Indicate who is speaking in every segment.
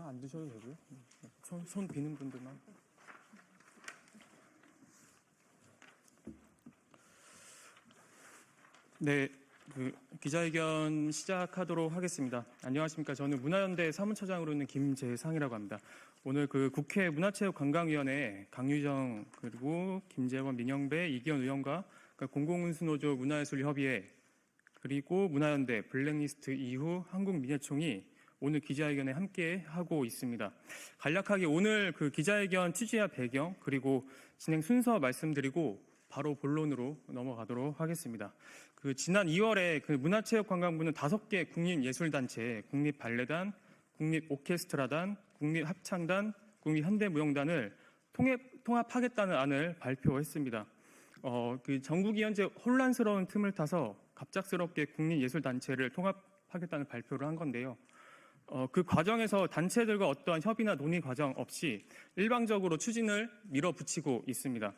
Speaker 1: 다 안 드셔도 되고요. 손 비는 분들만. 네, 기자회견 시작하도록 하겠습니다. 안녕하십니까. 저는 문화연대 사무처장으로 있는 김재상이라고 합니다. 오늘 국회 문화체육관광위원회 강유정 그리고 김재원, 민영배, 이기현 의원과 공공운수노조 문화예술협의회 그리고 문화연대 블랙리스트 이후 한국민예총이 오늘 기자회견에 함께 하고 있습니다. 간략하게 오늘 기자회견 취지와 배경 그리고 진행 순서 말씀드리고 바로 본론으로 넘어가도록 하겠습니다. 지난 2월에 문화체육관광부는 5개 국립예술단체, 국립발레단, 국립오케스트라단, 국립합창단, 국립현대무용단을 통합하겠다는 안을 발표했습니다. 전국이 현재 혼란스러운 틈을 타서 갑작스럽게 국립예술단체를 통합하겠다는 발표를 한 건데요. 그 과정에서 단체들과 어떠한 협의나 논의 과정 없이 일방적으로 추진을 밀어붙이고 있습니다.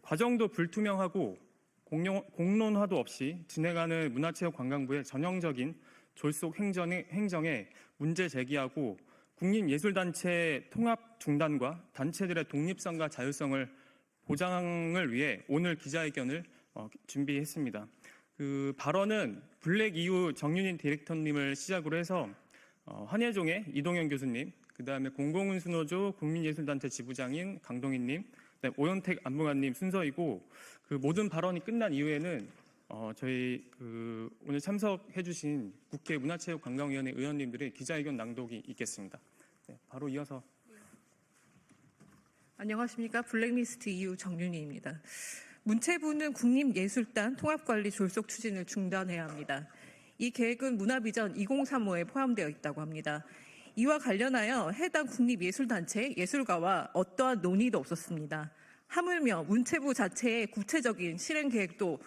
Speaker 1: 과정도 불투명하고 공론화도 없이 진행하는 문화체육관광부의 전형적인 졸속 행정에 문제 제기하고 국립예술단체 통합 중단과 단체들의 독립성과 자율성을 보장을 위해 오늘 기자회견을 준비했습니다. 발언은 블랙 이후 정윤인 디렉터님을 시작으로 해서 한예종의 이동현 교수님, 그다음에 공공운수노조 국민예술단체 지부장인 강동희님, 오현택 안무관님 순서이고 모든 발언이 끝난 이후에는 저희 오늘 참석해주신 국회 문화체육관광위원회 의원님들의 기자회견 낭독이 있겠습니다. 바로 이어서.
Speaker 2: 안녕하십니까. 블랙리스트 이후 정윤희입니다. 문체부는 국립예술단 통합관리 졸속 추진을 중단해야 합니다. 이 계획은 문화비전 2035에 포함되어 있다고 합니다. 이와 관련하여 해당 국립예술단체 예술가와 어떠한 논의도 없었습니다. 하물며 문체부 자체의 구체적인 실행 계획도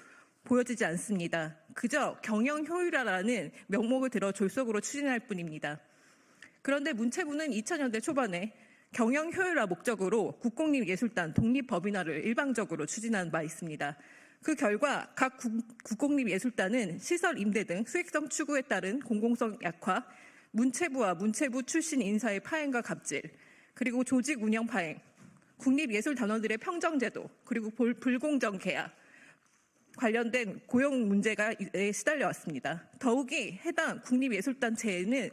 Speaker 2: 보여지지 않습니다. 그저 경영효율화라는 명목을 들어 졸속으로 추진할 뿐입니다. 그런데 문체부는 2000년대 초반에 경영효율화 목적으로 국공립예술단 독립법인화를 일방적으로 추진한 바 있습니다. 그 결과 각 국공립예술단은 시설 임대 등 수익성 추구에 따른 공공성 약화, 문체부와 문체부 출신 인사의 파행과 갑질, 그리고 조직 운영 파행, 국립예술단원들의 평정제도, 그리고 불공정 계약, 관련된 고용 문제가 시달려 왔습니다. 더욱이 해당 국립예술단체에는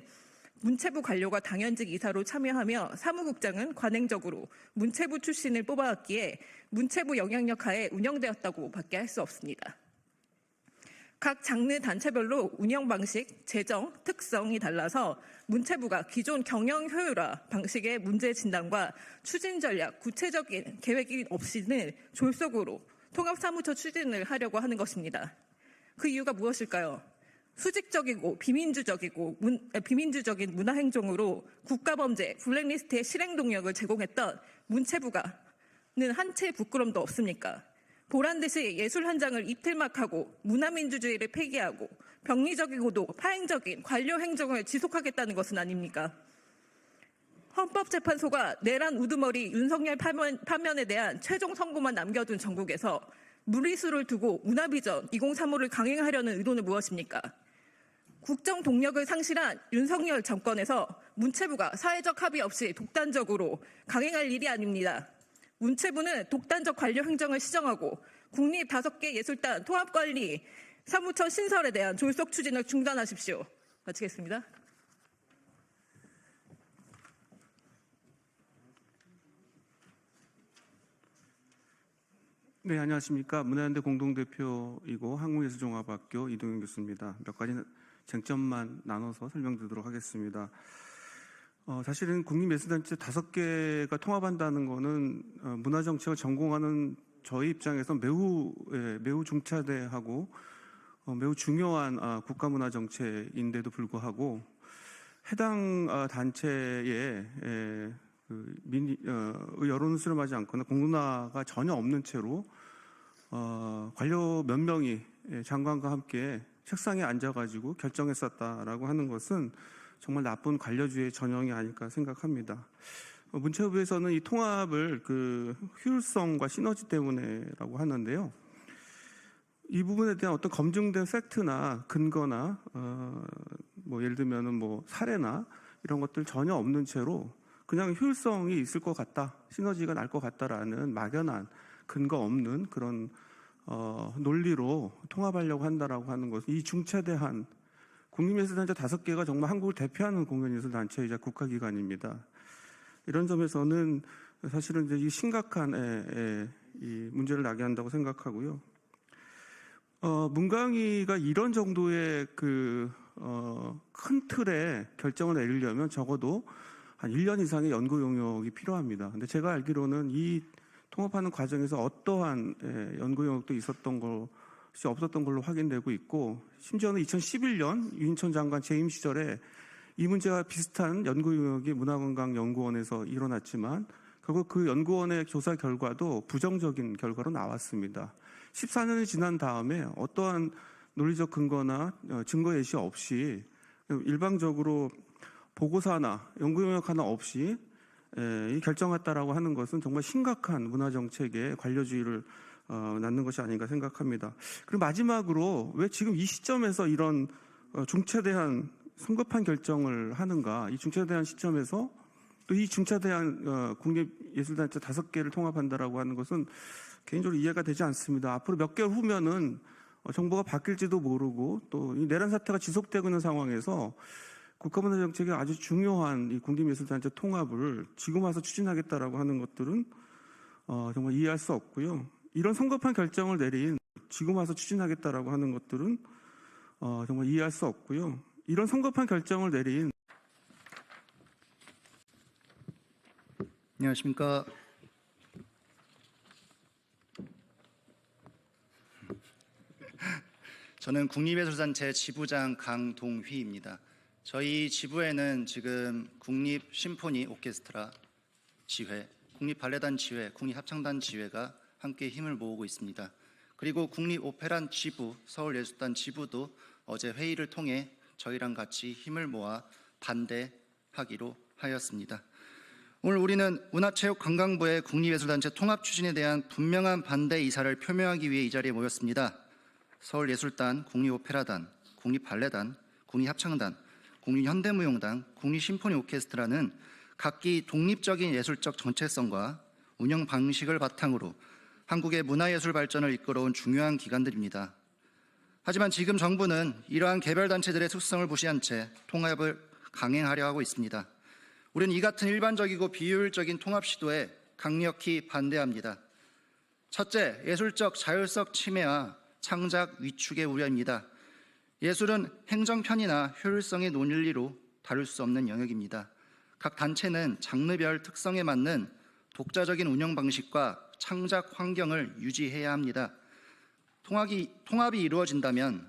Speaker 2: 문체부 관료가 당연직 이사로 참여하며 사무국장은 관행적으로 문체부 출신을 뽑아왔기에 문체부 영향력 하에 운영되었다고 밖에 할 수 없습니다. 각 장르 단체별로 운영 방식, 재정, 특성이 달라서 문체부가 기존 경영 효율화 방식의 문제 진단과 추진 전략, 구체적인 계획이 없이는 졸속으로 통합사무처 추진을 하려고 하는 것입니다. 그 이유가 무엇일까요? 수직적이고 비민주적인 문화행정으로 국가범죄, 블랙리스트의 실행 동력을 제공했던 문체부가는 한 채 부끄럼도 없습니까? 보란듯이 예술 현장을 이틀막하고 문화민주주의를 폐기하고 병리적이고도 파행적인 관료 행정을 지속하겠다는 것은 아닙니까? 헌법재판소가 내란 우두머리 윤석열 파면에 대한 최종 선고만 남겨둔 전국에서 무리수를 두고 문화비전 2035를 강행하려는 의도는 무엇입니까? 국정 동력을 상실한 윤석열 정권에서 문체부가 사회적 합의 없이 독단적으로 강행할 일이 아닙니다. 문체부는 독단적 관료 행정을 시정하고 국립 5개 예술단 통합관리 사무처 신설에 대한 졸속 추진을 중단하십시오. 마치겠습니다.
Speaker 3: 네, 안녕하십니까. 문화연대 공동대표이고 한국예술종합학교 이동현 교수입니다. 몇 가지 쟁점만 나눠서 설명드리도록 하겠습니다. 사실은 국립예술단체 5개가 통합한다는 것은 문화정책을 전공하는 저희 입장에서 매우 중차대하고 매우 중요한 국가문화정책인데도 불구하고 해당 단체의 여론을 수렴하지 않거나 공론화가 전혀 없는 채로 관료 몇 명이 장관과 함께 책상에 앉아가지고 결정했었다라고 하는 것은 정말 나쁜 관료주의 전형이 아닐까 생각합니다. 문체부에서는 이 통합을 효율성과 시너지 때문에라고 하는데요. 이 부분에 대한 어떤 검증된 팩트나 근거나 예를 들면은 사례나 이런 것들 전혀 없는 채로 그냥 효율성이 있을 것 같다, 시너지가 날 것 같다라는 막연한 근거 없는 그런 논리로 통합하려고 한다라고 하는 것은 이 중차대한 국립예술단체 5개가 정말 한국을 대표하는 공연예술단체이자 국가기관입니다. 이런 점에서는 사실은 이제 이 심각한 이 문제를 야기한다고 생각하고요. 문광위가 이런 정도의 큰 틀의 결정을 내리려면 적어도 한 1년 이상의 연구 용역이 필요합니다. 근데 제가 알기로는 이 통합하는 과정에서 어떠한 연구 용역도 있었던 것이 없었던 걸로 확인되고 있고, 심지어는 2011년 유인천 장관 재임 시절에 이 문제와 비슷한 연구 용역이 문화관광연구원에서 일어났지만 결국 그 연구원의 조사 결과도 부정적인 결과로 나왔습니다. 14년이 지난 다음에 어떠한 논리적 근거나 증거 예시 없이 일방적으로 보고서나 연구 용역 하나 없이 결정했다라고 하는 것은 정말 심각한 문화정책의 관료주의를 낳는 것이 아닌가 생각합니다. 그리고 마지막으로 왜 지금 이 시점에서 이런 중차대한 성급한 결정을 하는가? 이 중차대한 시점에서 또 이 중차대한 국립예술단체 5개를 통합한다라고 하는 것은 개인적으로 이해가 되지 않습니다. 앞으로 몇 개월 후면은 정부가 바뀔지도 모르고 또 이 내란 사태가 지속되고 있는 상황에서 국가문화정책의 아주 중요한 이 국립예술단체 통합을 지금 와서 추진하겠다라고 하는 것들은 정말 이해할 수 없고요. 이런 성급한 결정을 내린 지금 와서 추진하겠다라고 하는 것들은 정말 이해할 수 없고요. 이런 성급한 결정을 내린
Speaker 4: 안녕하십니까. 저는 국립예술단체 지부장 강동휘입니다. 저희 지부에는 지금 국립심포니 오케스트라 지회, 국립발레단 지회, 국립합창단 지회가 함께 힘을 모으고 있습니다. 그리고 국립오페라 지부, 서울예술단 지부도 어제 회의를 통해 저희랑 같이 힘을 모아 반대하기로 하였습니다. 오늘 우리는 문화체육관광부의 국립예술단체 통합 추진에 대한 분명한 반대 의사를 표명하기 위해 이 자리에 모였습니다. 서울예술단, 국립오페라단, 국립발레단, 국립합창단, 국립현대무용단, 국립심포니 오케스트라는 각기 독립적인 예술적 정체성과 운영 방식을 바탕으로 한국의 문화예술 발전을 이끌어온 중요한 기관들입니다. 하지만 지금 정부는 이러한 개별단체들의 특성을 무시한 채 통합을 강행하려 하고 있습니다. 우리는 이 같은 일반적이고 비효율적인 통합 시도에 강력히 반대합니다. 첫째, 예술적 자율성 침해와 창작 위축의 우려입니다. 예술은 행정편이나 효율성의 논리로 다룰 수 없는 영역입니다. 각 단체는 장르별 특성에 맞는 독자적인 운영 방식과 창작 환경을 유지해야 합니다. 통합이 이루어진다면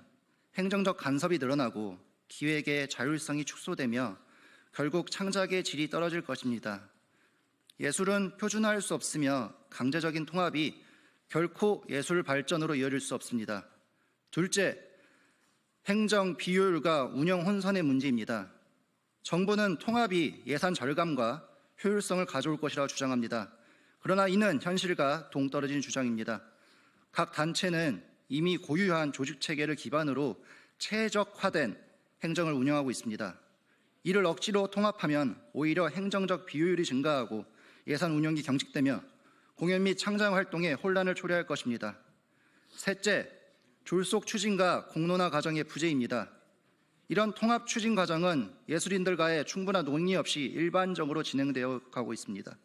Speaker 4: 행정적 간섭이 늘어나고 기획의 자율성이 축소되며 결국 창작의 질이 떨어질 것입니다. 예술은 표준화할 수 없으며 강제적인 통합이 결코 예술 발전으로 이어질 수 없습니다. 둘째, 행정 비효율과 운영 혼선의 문제입니다. 정부는 통합이 예산 절감과 효율성을 가져올 것이라고 주장합니다. 그러나 이는 현실과 동떨어진 주장입니다. 각 단체는 이미 고유한 조직 체계를 기반으로 최적화된 행정을 운영하고 있습니다. 이를 억지로 통합하면 오히려 행정적 비효율이 증가하고 예산 운영이 경직되며 공연 및 창작 활동에 혼란을 초래할 것입니다. 셋째, 졸속 추진과 공론화 과정의 부재입니다. 이런 통합 추진 과정은 예술인들과의 충분한 논의 없이 일반적으로 진행되어 가고 있습니다.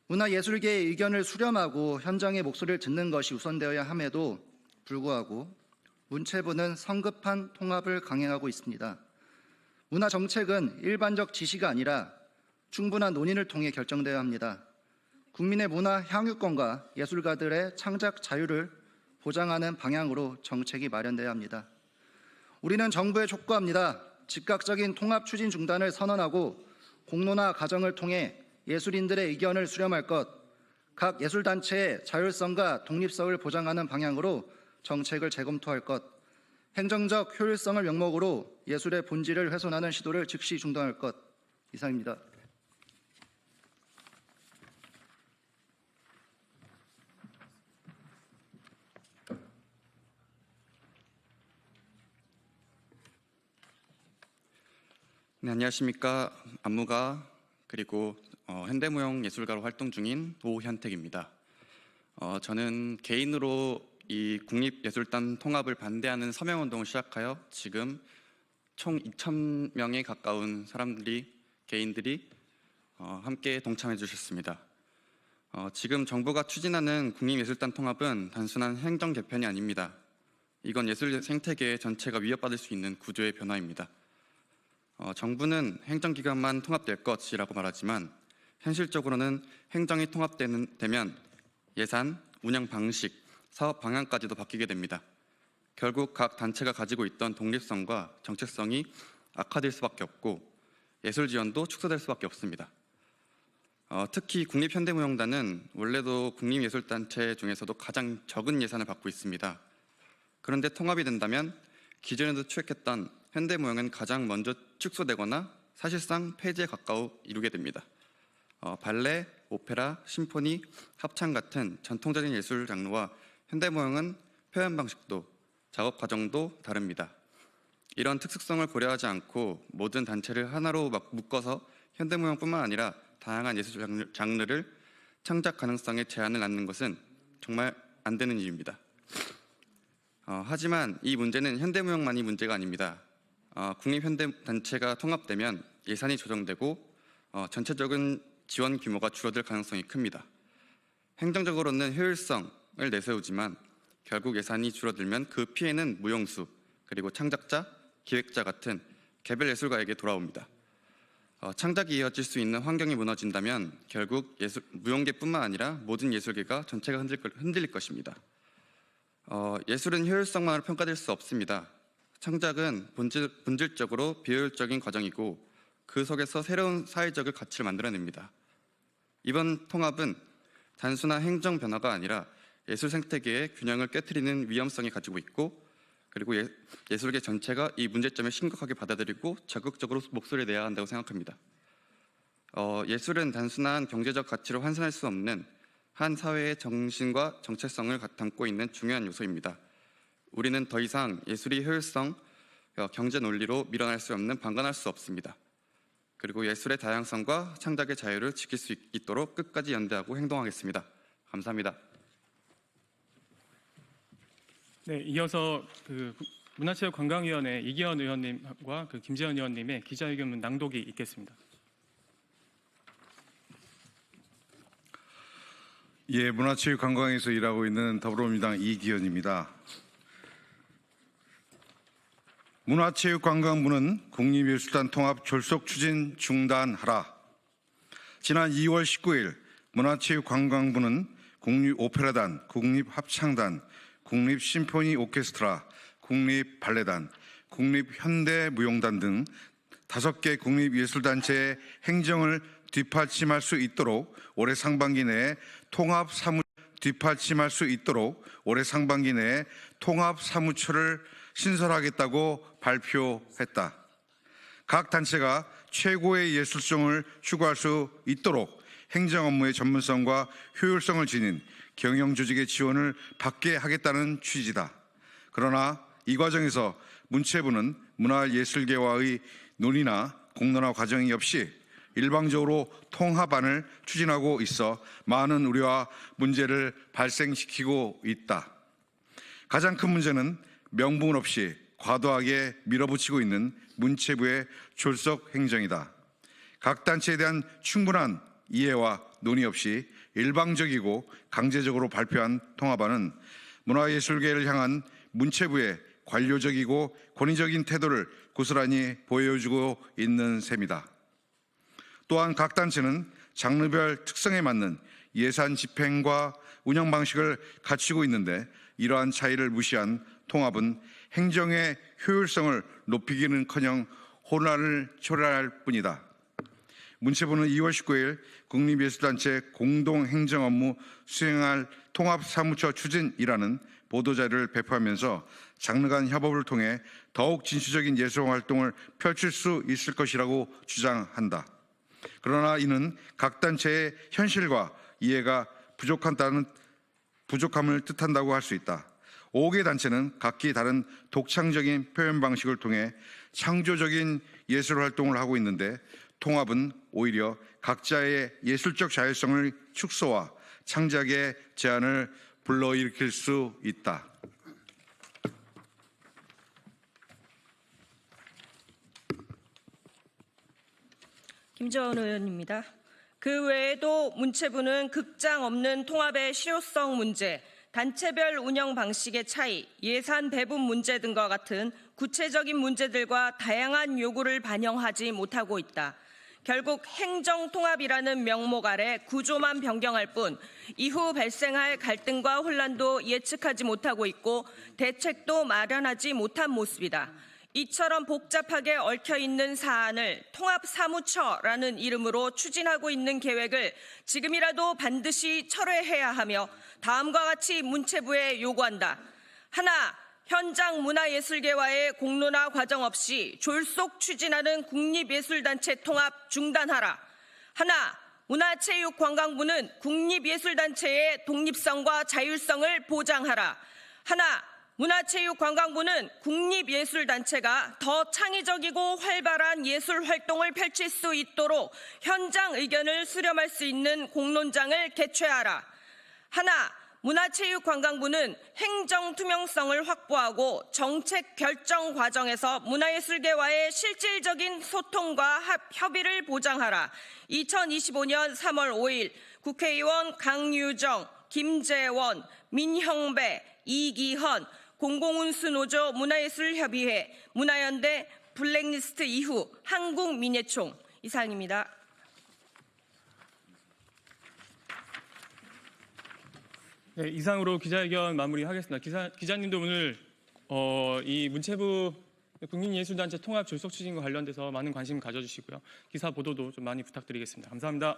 Speaker 4: 문화예술계의 의견을 수렴하고 현장의 목소리를 듣는 것이 우선되어야 함에도 불구하고 문체부는 성급한 통합을 강행하고 있습니다. 문화정책은 일반적 지시가 아니라 충분한 논의를 통해 결정되어야 합니다. 국민의 문화 향유권과 예술가들의 창작 자유를 보장하는 방향으로 정책이 마련되어야 합니다. 우리는 정부에 촉구합니다. 즉각적인 통합 추진 중단을 선언하고 공론화 과정을 통해 예술인들의 의견을 수렴할 것, 각 예술단체의 자율성과 독립성을 보장하는 방향으로 정책을 재검토할 것, 행정적 효율성을 명목으로 예술의 본질을 훼손하는 시도를 즉시 중단할 것. 이상입니다.
Speaker 5: 네, 안녕하십니까. 안무가 그리고 현대무용 예술가로 활동 중인 오현택입니다. 저는 개인으로 이 국립예술단 통합을 반대하는 서명운동을 시작하여 지금 총 2,000명에 가까운 개인들이 함께 동참해 주셨습니다. 지금 정부가 추진하는 국립예술단 통합은 단순한 행정 개편이 아닙니다. 이건 예술 생태계 전체가 위협받을 수 있는 구조의 변화입니다. 정부는 행정기관만 통합될 것이라고 말하지만 현실적으로는 행정이 통합되면 예산, 운영 방식, 사업 방향까지도 바뀌게 됩니다. 결국 각 단체가 가지고 있던 독립성과 정체성이 악화될 수밖에 없고 예술 지원도 축소될 수밖에 없습니다. 특히 국립현대무용단은 원래도 국립예술단체 중에서도 가장 적은 예산을 받고 있습니다. 그런데 통합이 된다면 기존에도 추획했던 현대무용은 가장 먼저 축소되거나 사실상 폐지에 가까워 이루게 됩니다. 발레, 오페라, 심포니, 합창 같은 전통적인 예술 장르와 현대무용은 표현 방식도 작업 과정도 다릅니다. 이런 특수성을 고려하지 않고 모든 단체를 하나로 묶어서 현대무용뿐만 아니라 다양한 예술 장르를 창작 가능성에 제한을 낳는 것은 정말 안 되는 일입니다. 하지만 이 문제는 현대무용만이 문제가 아닙니다. 국립현대단체가 통합되면 예산이 조정되고 전체적인 지원 규모가 줄어들 가능성이 큽니다. 행정적으로는 효율성을 내세우지만 결국 예산이 줄어들면 그 피해는 무용수, 그리고 창작자, 기획자 같은 개별 예술가에게 돌아옵니다. 창작이 이어질 수 있는 환경이 무너진다면 결국 무용계뿐만 아니라 모든 예술계가 전체가 흔들릴 것입니다. 예술은 효율성만으로 평가될 수 없습니다. 창작은 본질적으로 비효율적인 과정이고 그 속에서 새로운 사회적 가치를 만들어냅니다. 이번 통합은 단순한 행정 변화가 아니라 예술 생태계의 균형을 깨트리는 위험성이 가지고 있고 그리고 예술계 전체가 이 문제점을 심각하게 받아들이고 적극적으로 목소리를 내야 한다고 생각합니다. 예술은 단순한 경제적 가치로 환산할 수 없는 한 사회의 정신과 정체성을 담고 있는 중요한 요소입니다. 우리는 더 이상 예술이 효율성, 경제 논리로 밀어낼 수 없는 방관할 수 없습니다. 그리고 예술의 다양성과 창작의 자유를 지킬 수 있도록 끝까지 연대하고 행동하겠습니다. 감사합니다.
Speaker 1: 네, 이어서 문화체육관광위원회 이기현 의원님과 김재현 의원님의 기자회견문 낭독이 있겠습니다.
Speaker 6: 예, 문화체육관광에서 일하고 있는 더불어민주당 이기현입니다. 문화체육관광부는 국립예술단 통합 졸속 추진 중단하라. 지난 2월 19일 문화체육관광부는 국립오페라단, 국립합창단, 국립심포니 오케스트라, 국립발레단, 국립현대무용단 등 5개 국립예술단체의 행정을 뒷받침할 수 있도록 올해 상반기 내에 통합사무처를 신설하겠다고 발표했다. 각 단체가 최고의 예술성을 추구할 수 있도록 행정 업무의 전문성과 효율성을 지닌 경영조직의 지원을 받게 하겠다는 취지다. 그러나 이 과정에서 문체부는 문화예술계와의 논의나 공론화 과정이 없이 일방적으로 통합안을 추진하고 있어 많은 우려와 문제를 발생시키고 있다. 가장 큰 문제는 명분 없이 과도하게 밀어붙이고 있는 문체부의 졸속 행정이다. 각 단체에 대한 충분한 이해와 논의 없이 일방적이고 강제적으로 발표한 통합안은 문화예술계를 향한 문체부의 관료적이고 권위적인 태도를 고스란히 보여주고 있는 셈이다. 또한 각 단체는 장르별 특성에 맞는 예산 집행과 운영 방식을 갖추고 있는데 이러한 차이를 무시한 통합은 행정의 효율성을 높이기는커녕 혼란을 초래할 뿐이다. 문체부는 2월 19일 국립예술단체 공동행정 업무 수행할 통합사무처 추진이라는 보도자료를 배포하면서 장르 간 협업을 통해 더욱 진취적인 예술활동을 펼칠 수 있을 것이라고 주장한다. 그러나 이는 각 단체의 현실과 이해가 부족함을 뜻한다고 할 수 있다. 5개 단체는 각기 다른 독창적인 표현 방식을 통해 창조적인 예술 활동을 하고 있는데 통합은 오히려 각자의 예술적 자율성을 축소와 창작의 제한을 불러일으킬 수 있다.
Speaker 7: 김재원 의원입니다. 그 외에도 문체부는 극장 없는 통합의 실효성 문제, 단체별 운영 방식의 차이, 예산 배분 문제 등과 같은 구체적인 문제들과 다양한 요구를 반영하지 못하고 있다. 결국 행정통합이라는 명목 아래 구조만 변경할 뿐 이후 발생할 갈등과 혼란도 예측하지 못하고 있고 대책도 마련하지 못한 모습이다. 이처럼 복잡하게 얽혀있는 사안을 통합사무처라는 이름으로 추진하고 있는 계획을 지금이라도 반드시 철회해야 하며 다음과 같이 문체부에 요구한다. 하나, 현장 문화예술계와의 공론화 과정 없이 졸속 추진하는 국립예술단체 통합 중단하라. 하나, 문화체육관광부는 국립예술단체의 독립성과 자율성을 보장하라. 하나, 문화체육관광부는 국립예술단체가 더 창의적이고 활발한 예술활동을 펼칠 수 있도록 현장 의견을 수렴할 수 있는 공론장을 개최하라. 하나, 문화체육관광부는 행정 투명성을 확보하고 정책 결정 과정에서 문화예술계와의 실질적인 소통과 협의를 보장하라. 2025년 3월 5일 국회의원 강유정, 김재원, 민형배, 이기헌, 공공운수노조 문화예술협의회, 문화연대 블랙리스트 이후 한국민예총 이상입니다.
Speaker 1: 네, 이상으로 기자회견 마무리하겠습니다. 기자님도 오늘 이 문체부 국민예술단체 통합 졸속 추진과 관련돼서 많은 관심 가져주시고요. 기사 보도도 좀 많이 부탁드리겠습니다. 감사합니다.